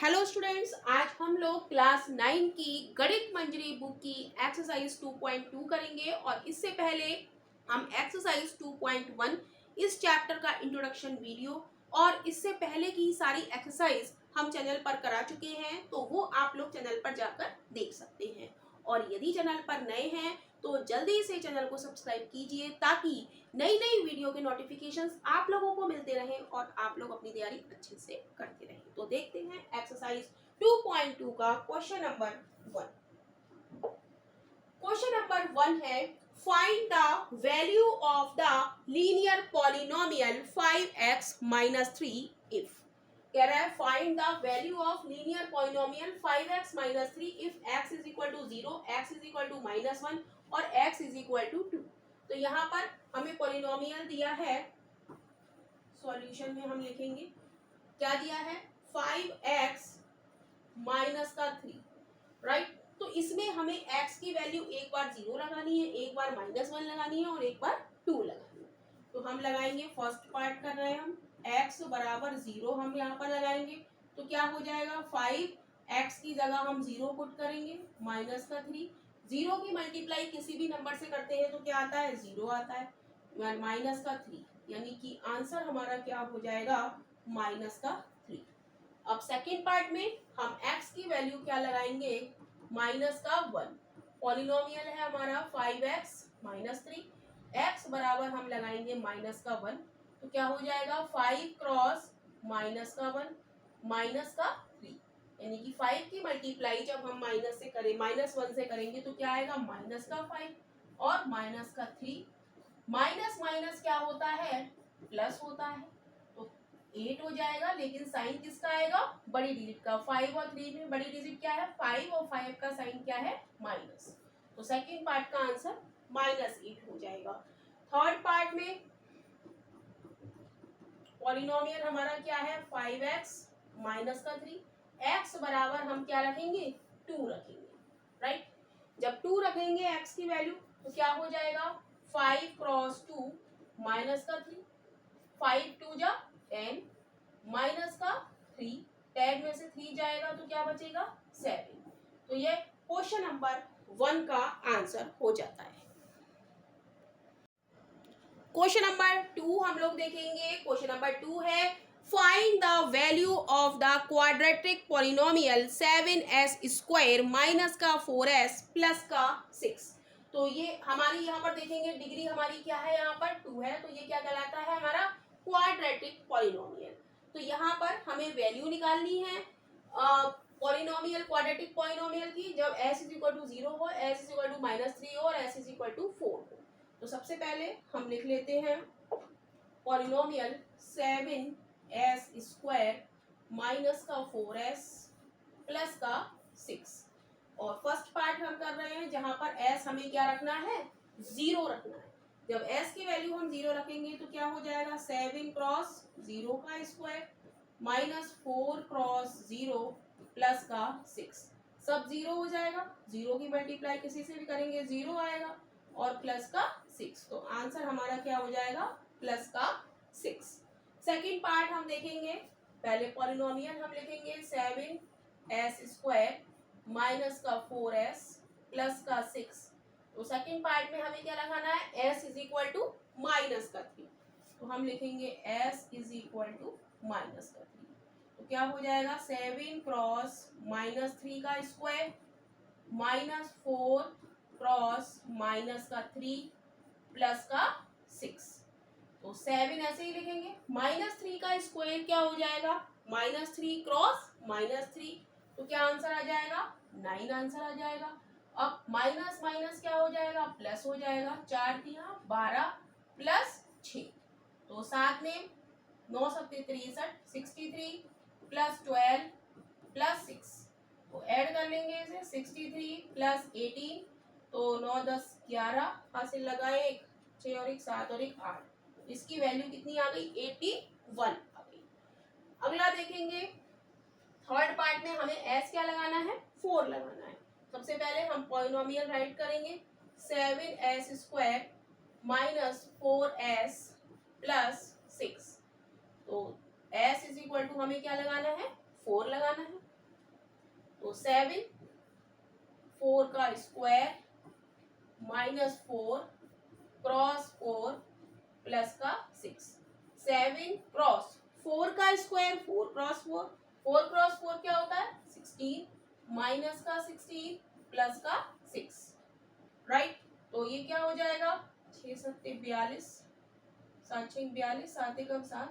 Hello students, आज हम लोग क्लास 9 की गणित मंजरी बुक की एक्सरसाइज 2.2 करेंगे और इससे पहले हम एक्सरसाइज 2.1 इस चैप्टर का इंट्रोडक्शन वीडियो और इससे पहले की सारी एक्सरसाइज हम चैनल पर करा चुके हैं, तो वो आप लोग चैनल पर जाकर देख सकते हैं। और यदि चैनल पर नए हैं तो जल्दी से चैनल को सब्सक्राइब कीजिए ताकि नई नई वीडियो के नोटिफिकेशंस आप लोगों को मिलते रहें और आप लोग अपनी तैयारी अच्छे से करते रहें। तो देखते हैं एक्सरसाइज 2.2 का क्वेश्चन नंबर 1। क्वेश्चन नंबर 1 है find the value of the linear polynomial 5x minus 3 if. कह रहा है find the value of linear polynomial 5x minus 3 if x is equal to 0, x is equal to -1 और x is equal to 2। तो यहाँ पर हमें polynomial दिया है, सॉल्यूशन में हम लिखेंगे क्या दिया है 5x माइनस का 3, राइट। तो इसमें हमें x की वैल्यू एक बार 0 लगानी है, एक बार -1 लगानी है और एक बार 2 लगानी है। तो हम लगाएंगे, फर्स्ट पार्ट कर रहे हैं हम, x बराबर 0 हम यहाँ पर लगाएंगे। तो क्या हो जाएगा 5x की जगह हम 0 पुट करेंगे माइनस का 3। 0 की मल्टीप्लाई किसी भी नंबर से करते हैं तो क्या आता है 0 आता है, माइनस का 3, यानी कि आंसर हमारा क्या हो जाएगा माइनस का 3। अब सेकेंड पार्ट में हम x की वैल्यू क्या लगाएंगे माइनस का 1। पॉलिनोमियल है हमारा 5x माइनस 3, x बराबर हम लगाएंगे माइनस का 1। तो क्या हो जाएगा 5 क्रॉस माइनस का 1 माइनस का 3, यानी कि 5 की मल्टीप्लाई जब हम माइनस से करें -1 से करेंगे तो क्या आएगा माइनस का 5 और माइनस का 3। माइनस माइनस क्या होता है प्लस होता है, तो 8 हो जाएगा, लेकिन साइन किसका आएगा बड़ी डिजिट का। 5 और 3 में बड़ी डिजिट क्या है 5 और 5 का साइन क्या है माइनस। तो सेकंड पार्ट का आंसर -8 हो जाएगा। थर्ड पार्ट में पॉलिनोमियल हमारा क्या है 5x माइनस का 3, x बराबर हम क्या रखेंगे 2 रखेंगे, राइट। जब 2 रखेंगे x की वैल्यू तो क्या हो जाएगा 5 क्रॉस 2 माइनस का 3, 5 2 जा 10 माइनस का 3, 10 में से 3 जाएगा तो क्या बचेगा 7। तो ये क्वेश्चन नंबर 1 का आंसर हो जाता है। क्वेश्चन नंबर 2 हम लोग देखेंगे। क्वेश्चन नंबर 2 है find the value of the quadratic polynomial 7s square minus का 4s प्लस का 6। तो ये हमारी यहाँ पर देखेंगे डिग्री हमारी क्या है यहाँ पर 2 है, तो ये क्या कहलाता है हमारा क्वाड्रेटिक पॉलिनोमियल। तो यहाँ पर हमें वैल्यू निकालनी है पॉलिनोमियल क्वाड्रेटिक पॉलिनोमियल की जब s इज इक्वल टू 0 हो, s इज इक्वल टू -3 हो और s इज इक्वल टू 4 हो। तो सबसे पहले हम लिख लेते हैं पॉलिनोमियल 7s स्क्वायर माइनस का 4s प्लस का 6। और फर्स्ट पार्ट हम कर रहे हैं जहां पर s हमें क्या रखना है 0 रखना है। जब s की वैल्यू हम 0 रखेंगे तो क्या हो जाएगा 7 क्रॉस 0 का स्क्वायर माइनस 4 क्रॉस 0 प्लस का 6। सब 0 हो जाएगा, 0 की मल्टीप्लाई किसी से भी करेंगे 0 आएगा और प्लस का 6। तो आंसर हमारा क्या हो जाएगा प्लस का 6। सेकंड पार्ट हम देखेंगे, पहले पॉलिनोमियल हम लिखेंगे 7s स्क्वायर माइनस का 4s प्लस का 6। तो सेकंड पार्ट में हमें क्या लगाना है s is equal to minus का 3। तो हम लिखेंगे s is equal to minus का 3। तो क्या हो जाएगा 7 क्रॉस -3 का स्क्वायर माइनस 4 क्रॉस माइनस का 3 प्लस का 6। तो 7 ऐसे ही लिखेंगे, -3 का स्क्वायर क्या हो जाएगा -3 क्रॉस -3, तो क्या आंसर आ जाएगा 9 आंसर आ जाएगा। अब माइनस माइनस क्या हो जाएगा प्लस हो जाएगा, 4 3 12 प्लस 6, तो 7 में 9 7 63 63 प्लस 12 प्लस 6, तो ऐड कर लेंगे इसे 63 प्लस 18, तो 9 10 11 हासिल लगाए 1 6 और 1 7 और 1 8, इसकी वैल्यू कितनी आ गई 81 आ गई। अगला देखेंगे थर्ड पार्ट में हमें s क्या लगाना है 4 लगाना है। सबसे पहले हम पॉलिनोमियल राइट करेंगे 7s square minus 4s plus 6। तो s इज इक्वल टू हमें क्या लगाना है 4 लगाना है। तो 7 4 का स्क्वायर माइनस 4 क्रॉस 4 प्लस का 6। 7 क्रॉस 4 का स्क्वायर 4 क्रॉस 4, 4 क्रॉस 4 क्या होता है 16 माइनस का 16 प्लस का 6, राइट। तो ये क्या हो जाएगा 6 सत्ते 42, 7 6 42, 7 एकम 7,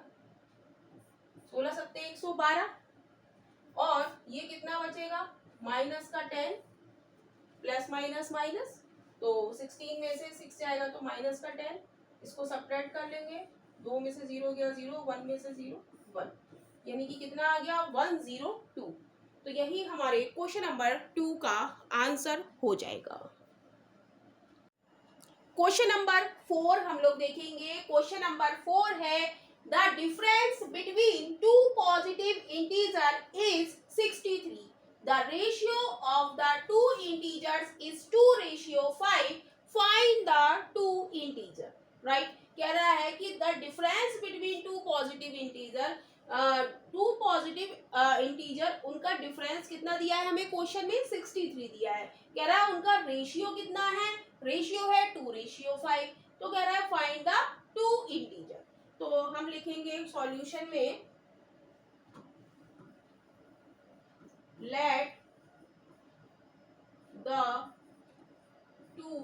16 सत्ते 112, और ये कितना बचेगा माइनस का 10 प्लस माइनस माइनस, तो 16 में से 6 जाएगा तो माइनस का 10, इसको सब्ट्रैक्ट कर लेंगे, 2 में से 0 गया 0, 1 में से 0 1, यानी कि कितना आ गया 102। तो यही हमारे क्वेश्चन नंबर 2 का आंसर हो जाएगा। क्वेश्चन नंबर 4 हम लोग देखेंगे। क्वेश्चन नंबर 4 है the difference between two positive integer is 63, the ratio of the two integers is 2:5, find the two integer, right। कह रहा है कि the difference between two positive integer, two positive integer उनका difference कितना दिया है हमें क्वेश्चन में 63 दिया है। कह रहा है उनका रेशियो कितना है, रेशियो है 2:5, तो कह रहा है फाइंड द टू इंटीजर। तो हम लिखेंगे सॉल्यूशन में let the two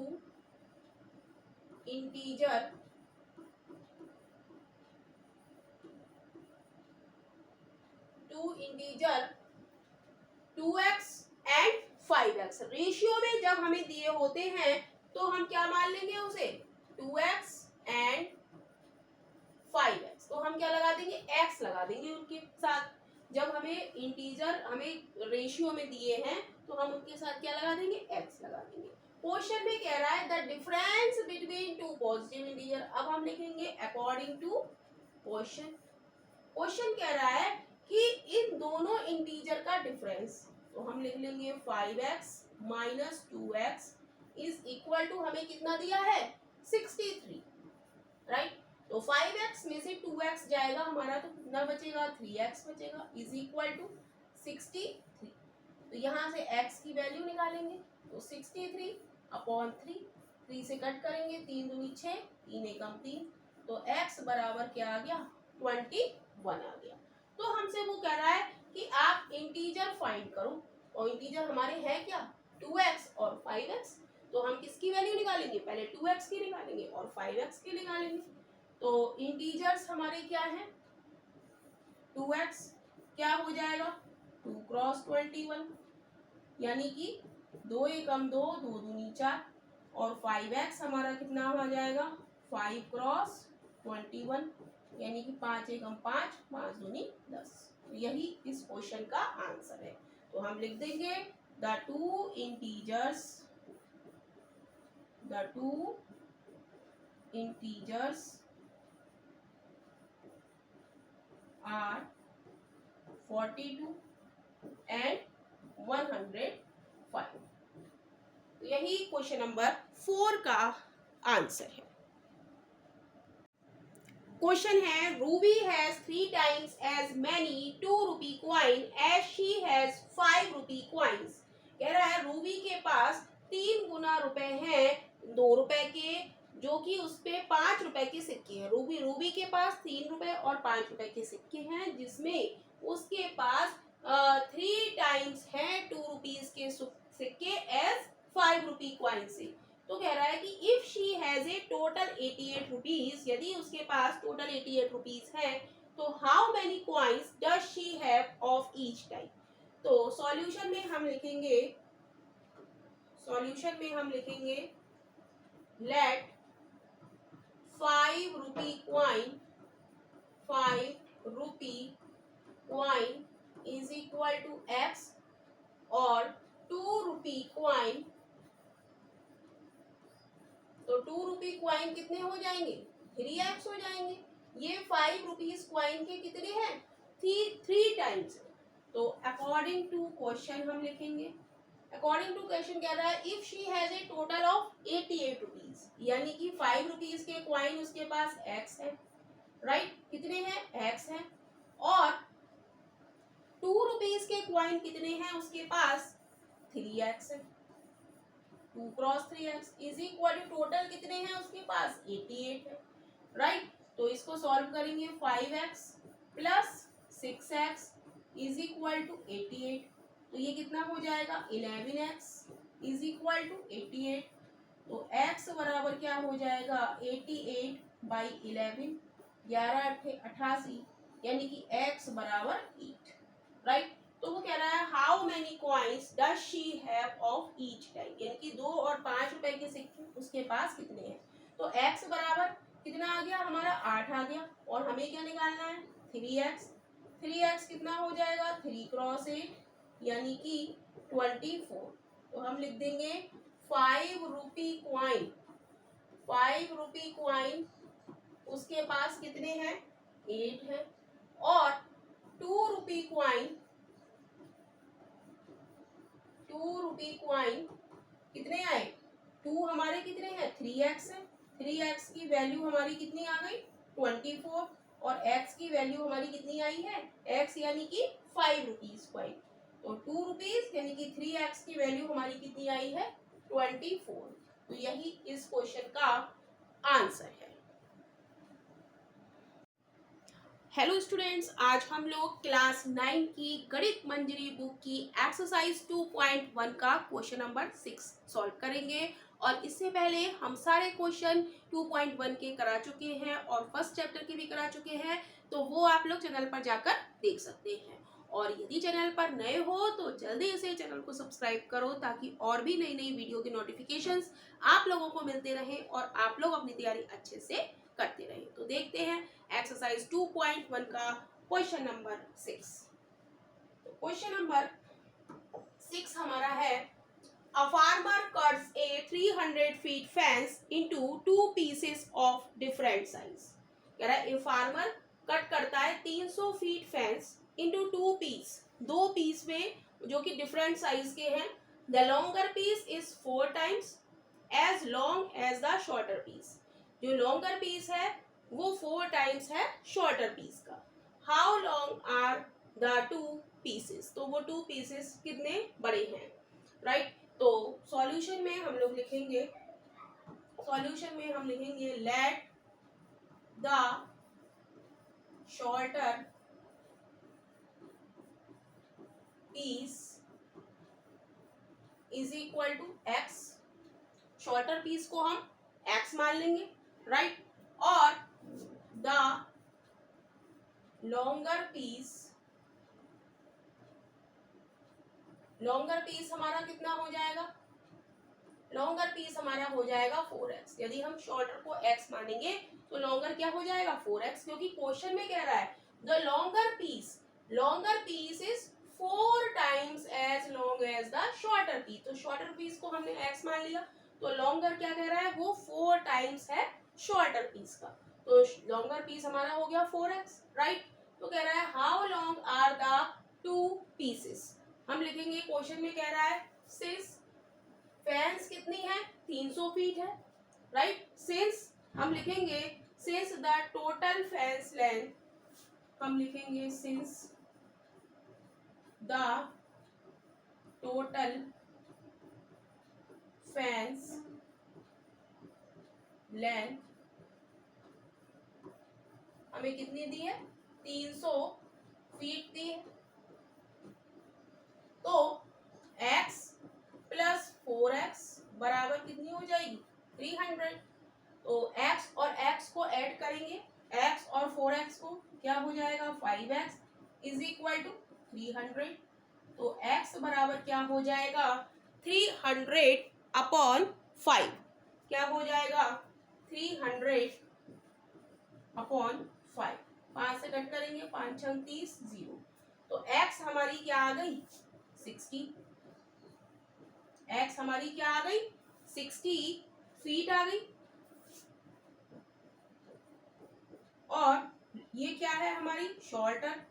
integer two x and 5x, ratio में जब हमें दिए होते हैं तो हम क्या मान लेंगे उसे 2x एंड 5x, तो हम क्या लगा देंगे x लगा देंगे उनके साथ। जब हमें इंटीजर हमें रेशियो में दिए हैं तो हम उनके साथ क्या लगा देंगे x लगा देंगे। क्वेश्चन में कह रहा है the difference between two positive integer, अब हम लिखेंगे अकॉर्डिंग टू क्वेश्चन। क्वेश्चन कह रहा है कि इन दोनों इंटीजर का डिफरेंस, तो हम लिख लेंगे 5x minus 2x is equal to हमें कितना दिया है 63, राइट। तो 5x में से 2x जाएगा हमारा तो कितना बचेगा 3x बचेगा इज इक्वल टू 63। तो यहाँ से x की वैल्यू निकालेंगे तो 63 अपॉन 3, 3 से कट करेंगे 3 दूनी 6, 3 एकम 3, तो x बराबर क्या आ गया 21 आ गया। तो हमसे वो कह रहा है कि आप इंटीजर फाइंड करो, और इंटीजर हमारे हैं क्या 2x और 5x, तो हम किसकी वैल्यू निकालेंगे पहले 2x की निकालेंगे और 5x की निकालेंगे। तो इंटीजर्स हमारे क्या हैं 2x क्या हो जाएगा 2 क्रॉस 21, यानी कि 2 एकम 2, 2 दूनी 4, और 5x हमारा कितना हो जाएगा 5 क्रॉस 21, यानी कि 5 एकम 5, 5 दूनी 10। यही इस क्वेश्चन का आंसर है। तो हम लिख देंगे the two integers are 42 and 105। तो यही क्वेश्चन नंबर 4 का आंसर है। क्वेश्चन है Ruby has 3 times as many 2 rupee coin as she has 5 rupee coins. कह रहा है रूबी के पास 3 गुना रुपए हैं 2 रुपए के, जो कि उस पे 5 रुपए के सिक्के हैं। रूबी के पास 3 रुपए और 5 रुपए के सिक्के हैं, जिसमें उसके पास 3 टाइम्स हैं 2 रुपीज के सिक्के एज 5 रुपी कॉइन से। तो कह रहा है कि if she has a total 88 rupees, यदि उसके पास टोटल 88 रुपीज है तो how many coins does she have of each type. तो सॉल्यूशन में हम लिखेंगे let 5 rupee coin is equal to x, और 2 रुपी कॉइन, तो 2 रुपी क्वाइन कितने हो जाएंगे 3x हो जाएंगे। ये 5 रुपीज क्वाइन के कितने हैं 3 टाइम्स। तो अकॉर्डिंग टू क्वेश्चन हम लिखेंगे, अकॉर्डिंग टू क्वेश्चन कह रहा है if she has a total of 88 rupees, यानी कि 5 रुपीज के क्वाइन उसके पास x है, राइट। कितने हैं x है, और ₹2 के क्वाइन कितने हैं उसके पास? 3x है। 2 cross 3x is equal to total कितने हैं उसके पास? 88 है, राइट। तो इसको सॉल्व करेंगे 5x plus 6x is equal to 88। तो ये कितना हो जाएगा? 11x is equal to 88। तो x बराबर क्या हो जाएगा? 88/11, 11×8 = 88, यानी कि x बराबर 8, राइट। तो वो कह रहा है how many coins does she have of each type, यानी कि 2 और 5 रुपए के सिक्के उसके पास कितने हैं। तो x बराबर कितना आ गया हमारा? 8 आ गया। और हमें क्या निकालना है? 3x। 3x कितना हो जाएगा? 3 क्रॉस 8 यानी कि 24। तो हम लिख देंगे 5 रुपी क्वाइन। 5 रुपी क्वाइन उसके पास कितने हैं? 8 है। और 2 रुपी क्वाइन, 2 रुपी क्वाइन कितने आए? 2 हमारे कितने हैं? 3x है। 3x की वैल्यू हमारी कितनी आ गई? 24। और x की वैल्यू हमारी कितनी आई है? x यानी कि 5 रुपीज क्वाइन। तो 2 रुपीज यानी कि 3x की वैल्यू हमारी कितनी आई है? 24। तो यही इस क्वेश्चन का आंसर है। हेलो स्टूडेंट्स, आज हम लोग क्लास 9 की गणित मंजरी बुक की एक्सरसाइज 2.1 का क्वेश्चन नंबर 6 सॉल्व करेंगे। और इससे पहले हम सारे क्वेश्चन 2.1 के करा चुके हैं और फर्स्ट चैप्टर के भी करा चुके हैं, तो वो आप लोग चैनल पर जाकर देख सकते हैं। और यदि चैनल पर नए हो तो जल्दी से चैनल को सब्सक्राइब करो ताकि और भी नई नई वीडियो के नोटिफिकेशंस आप लोगों को मिलते रहें और आप लोग अपनी तैयारी अच्छे से करते रहें। तो देखते हैं एक्सरसाइज 2.1 का क्वेश्चन नंबर 6। तो क्वेश्चन नंबर 6 हमारा है a farmer cuts a 300 feet fence into 2 pieces of different size. कह रहा है ए फार्मर कट करता है 300 feet fence into 2 piece, 2 piece में जो कि डिफरेंट साइज के हैं। The longer piece is 4 times as long as the shorter piece. जो लॉन्गर पीस है वो 4 टाइम्स है शॉर्टर पीस का। How long are the 2 pieces, तो वो 2 पीसेस कितने बड़े हैं, राइट। तो सॉल्यूशन में हम लोग लिखेंगे, let the shorter piece is equal to x. Shorter piece को हम x मान लेंगे, राइट। और द लॉन्गर पीस हमारा कितना हो जाएगा? लॉन्गर पीस हमारा हो जाएगा 4x। यदि हम शॉर्टर को x मानेंगे तो लॉन्गर क्या हो जाएगा? 4x, क्योंकि क्वेश्चन में कह रहा है the longer piece is 4 times as long as the shorter piece. तो शॉर्टर पीस को हमने x मान लिया, तो लॉन्गर क्या कह रहा है? वो 4 टाइम्स है शॉर्टर पीस का। तो लॉन्गर पीस हमारा हो गया 4x, राइट। तो कह रहा है how long are the 2 pieces. हम लिखेंगे क्वेश्चन में कह रहा है सिंस फेंस कितनी है? 300 फीट है, राइट। सिंस हम लिखेंगे since the total fence length, हम लिखेंगे since the total fence length हमें कितनी दी है? 300 फीट दी है। तो x प्लस 4x बराबर कितनी हो जाएगी? 300। तो x और x को ऐड करेंगे, x और 4x को, क्या हो जाएगा? 5x is equal to 300। तो x बराबर क्या हो जाएगा? 300/5। क्या हो जाएगा? 300/5। 5 से कट करेंगे, 5 छंग 30, 0। तो x हमारी क्या आ गई? 60। x हमारी क्या आ गई? 60 फीट आ गई। और ये क्या है? हमारी शॉर्टर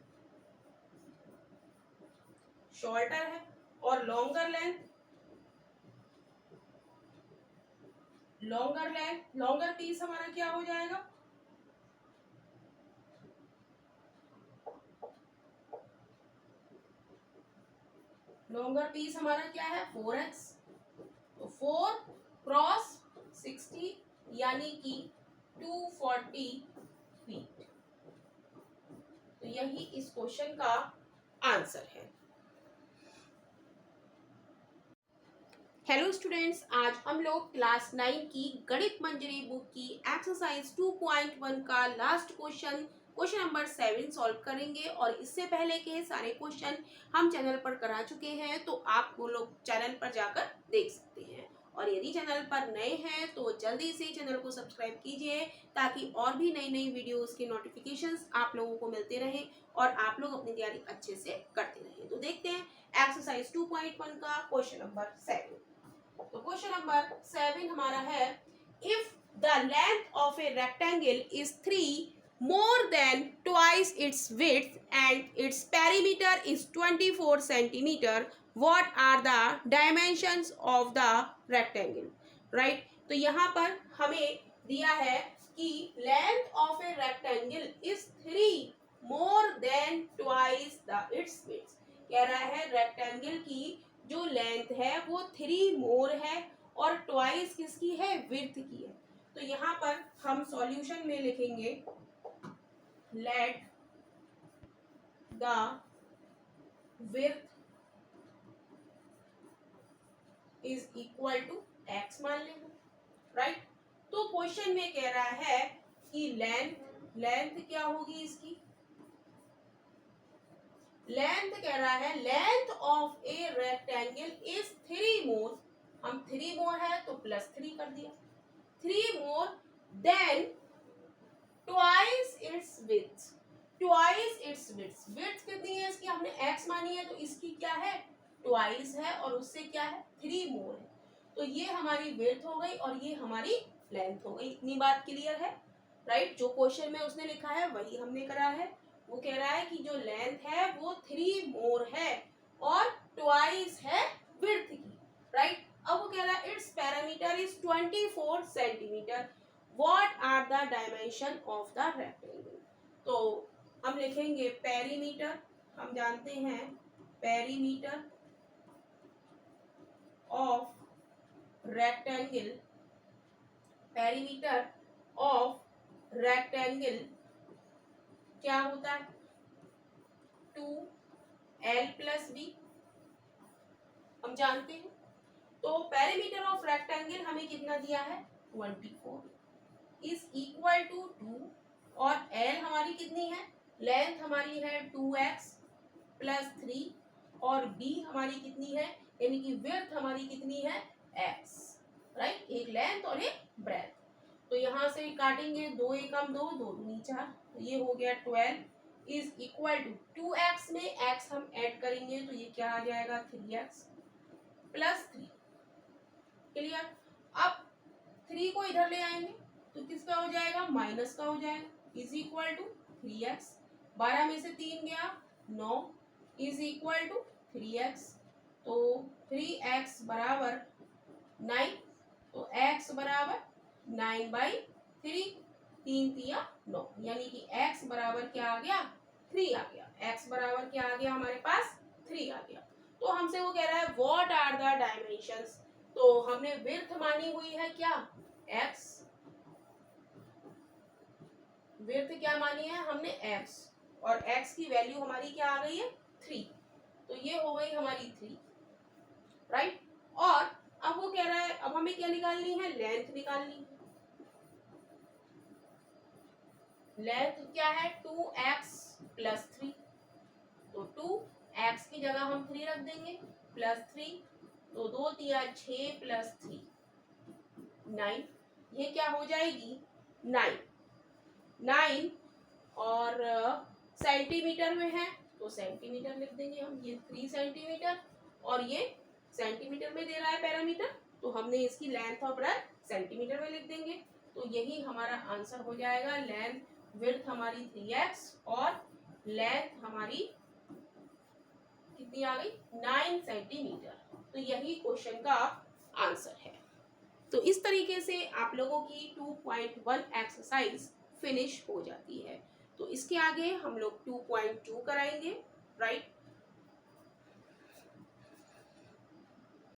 है। और लॉन्गर पीस हमारा क्या हो जाएगा? लॉन्गर पीस हमारा क्या है 4x, तो 4 क्रॉस 60 यानी कि 240 फीट। तो यही इस क्वेश्चन का आंसर है। हेलो स्टूडेंट्स, आज हम लोग क्लास 9 की गणित मंजरी बुक की एक्सरसाइज 2.1 का लास्ट क्वेश्चन नंबर 7 सॉल्व करेंगे। और इससे पहले के सारे क्वेश्चन हम चैनल पर करा चुके हैं, तो आप वो लोग चैनल पर जाकर देख सकते हैं। और यदि चैनल पर नए हैं तो जल्दी से चैनल को सब्सक्राइब कीजिए, ताकि और भी नई नई वीडियोस के नोटिफिकेशंस आप लोगों को मिलते रहें और आप लोग अपनी तैयारी अच्छे से करते रहें। तो देखते हैं एक्सरसाइज 2.1 का क्वेश्चन नंबर 7। तो क्वेश्चन नंबर 7 हमारा है, if the length of a rectangle is 3 more than twice its width and its perimeter is 24 centimeter, what are the dimensions of the rectangle? Right? तो यहाँ पर हमें दिया है कि length of a rectangle is 3 more than twice its width। कह रहा है रेक्टेंगल की जो लेंथ है वो 3 मोर है और ट्वाइस किसकी है, विड्थ की है। तो यहाँ पर हम सॉल्यूशन में लिखेंगे let the width is equal to x मान लेंगे, राइट। तो क्वेश्चन में कह रहा है कि लेंथ क्या होगी इसकी, लेंथ कह रहा है length of a rectangle is 3 मोर, हम 3 मोर है तो +3 कर दिया, 3 more than twice its width, twice its width, width कितनी है इसकी हमने x मानी है, तो इसकी क्या है ट्वाइस है और उससे क्या है 3 मोर है। तो ये हमारी विड्थ हो गई और ये हमारी लेंथ हो गई। इतनी बात क्लियर है, राइट। जो क्वेश्चन में उसने लिखा है वही हमने करा है। वो कह रहा है कि जो लेंथ है वो 3 मोर है और ट्वाइस है विड्थ की, राइट। अब वो कह रहा है its parameter is 24 centimetre, what are the dimension of the rectangle. तो हम लिखेंगे पेरीमीटर, हम जानते हैं perimeter of rectangle, perimeter of rectangle क्या होता है 2l + b, हम जानते हैं। तो पेरीमीटर ऑफ रेक्टेंगल हमें कितना दिया है 24 इज इक्वल टू 2 और l हमारी कितनी है, लेंथ हमारी है 2x + 3 और b हमारी कितनी है, यानी कि विड्थ हमारी कितनी है x, राइट। एक लेंथ और एक ब्रेथ। तो यहाँ से काटेंगे 2 एकम 2, 2 दूनी 4, तो ये हो गया 12 इज इक्वल टू 2x में x हम ऐड करेंगे तो ये क्या आ जाएगा 3x + 3, क्लियर। अब 3 को इधर ले आएंगे तो किसका हो जाएगा माइनस का हो जाएगा, इज इक्वल टू 3x, 12 में से 3 गया 9 इज इक्वल टू 3x, तो 3x बराबर 9, तो x बराबर 9/3, 3 3 9, यानी कि x बराबर क्या आ गया 3 आ गया, x बराबर क्या आ गया हमारे पास 3 आ गया। तो हमसे वो कह रहा है व्हाट आर द डायमेंशंस, तो हमने विड्थ मानी हुई है क्या x, विड्थ क्या मानी है हमने x, और x की वैल्यू हमारी क्या आ गई है 3, तो ये हो गई हमारी 3, राइट। और अब वो कह रहा है अब हमें क्या निकालनी है, लेंथ निकालनी है। लेंथ क्या है 2x + 3, तो 2x की जगह हम 3 रख देंगे +3, तो 2 3 6 + 3 9, ये क्या हो जाएगी 9 और सेंटीमीटर में है तो सेंटीमीटर लिख देंगे हम, ये 3 सेंटीमीटर और ये सेंटीमीटर में दे रहा है पैरामीटर, तो हमने इसकी लेंथ और ब्रेथ सेंटीमीटर में लिख देंगे। तो यही हमारा आंसर हो जाएगा, लेंथ विड्थ हमारी 3x और लेंथ हमारी कितनी आ गई 9 सेंटीमीटर। तो यही क्वेश्चन का आंसर है। तो इस तरीके से आप लोगों की 2.1 एक्सरसाइज फिनिश हो जाती है। तो इसके आगे हम लोग 2.2 कराएंगे, राइट।